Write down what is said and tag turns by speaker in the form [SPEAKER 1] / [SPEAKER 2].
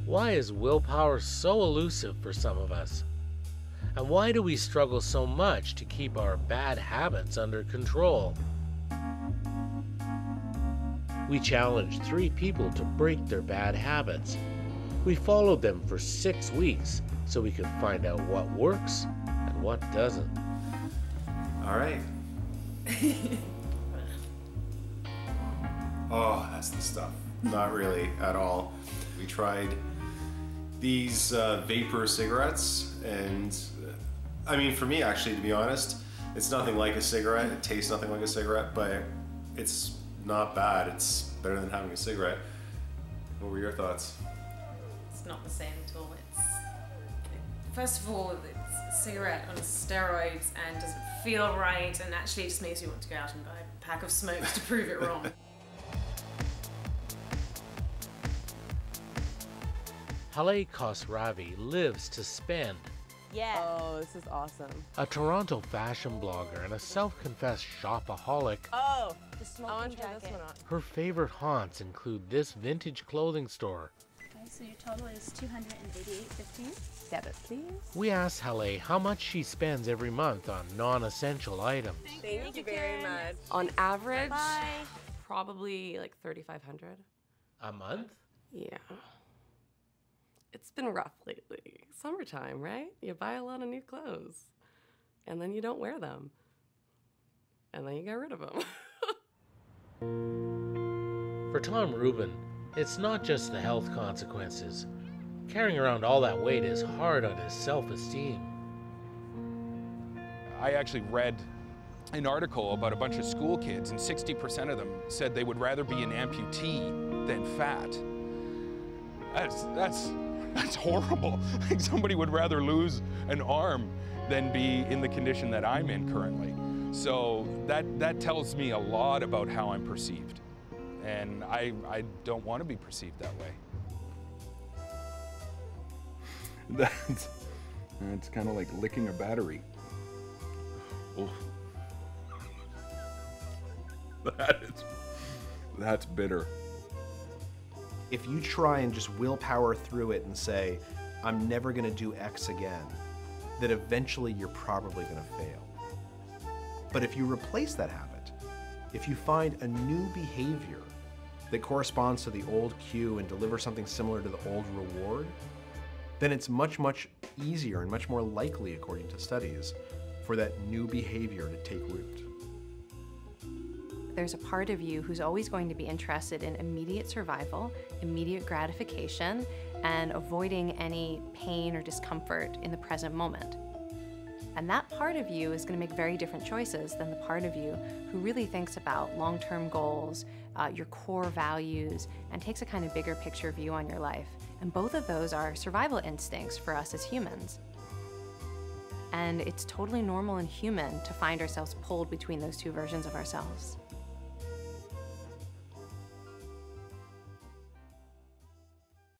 [SPEAKER 1] Why is willpower so elusive for some of us? And why do we struggle so much to keep our bad habits under control? We challenged 3 people to break their bad habits. We followed them for 6 weeks so we could find out what works and what doesn't.
[SPEAKER 2] All right. Oh, that's the stuff. Not really at all. We tried these vapor cigarettes, and I mean, for me, actually, to be honest, it's nothing like a cigarette. It tastes nothing like a cigarette, but it's not bad. It's better than having a cigarette. What were your thoughts?
[SPEAKER 3] It's not the same at all. First of all, it's a cigarette on steroids and doesn't feel right, and actually it just makes you want to go out and buy a pack of smokes to prove it wrong.
[SPEAKER 1] Haleh Khosravi lives to spend.
[SPEAKER 4] Yeah.
[SPEAKER 5] Oh, this is awesome.
[SPEAKER 1] A Toronto fashion blogger and a self-confessed shopaholic,
[SPEAKER 4] Oh, the
[SPEAKER 5] I
[SPEAKER 4] smoking
[SPEAKER 5] want to try
[SPEAKER 4] jacket.
[SPEAKER 5] this one on.
[SPEAKER 1] her favorite haunts include this vintage clothing store.
[SPEAKER 6] Okay, so your total is $288.50.
[SPEAKER 5] Debit, please.
[SPEAKER 1] We asked Haleh how much she spends every month on non-essential items.
[SPEAKER 5] Thank you very much. On average,
[SPEAKER 4] Bye.
[SPEAKER 5] probably like $3,500.
[SPEAKER 1] A month?
[SPEAKER 5] Yeah. It's been rough lately. Summertime, right? You buy a lot of new clothes, and then you don't wear them, and then you get rid of them.
[SPEAKER 1] For Tom Rubin, it's not just the health consequences. Carrying around all that weight is hard on his self-esteem.
[SPEAKER 7] I actually read an article about a bunch of school kids, and 60% of them said they would rather be an amputee than fat. That's horrible. Like, somebody would rather lose an arm than be in the condition that I'm in currently. So that tells me a lot about how I'm perceived. And I don't want to be perceived that way.
[SPEAKER 8] It's kind of like licking a battery. Oh. That's bitter.
[SPEAKER 9] If you try and just willpower through it and say, I'm never gonna do X again, then eventually you're probably gonna fail. But if you replace that habit, if you find a new behavior that corresponds to the old cue and delivers something similar to the old reward, then it's much, much easier and much more likely, according to studies, for that new behavior to take root.
[SPEAKER 10] There's a part of you who's always going to be interested in immediate survival, immediate gratification, and avoiding any pain or discomfort in the present moment. And that part of you is going to make very different choices than the part of you who really thinks about long-term goals, your core values, and takes a kind of bigger picture view on your life. And both of those are survival instincts for us as humans. And it's totally normal and human to find ourselves pulled between those two versions of ourselves.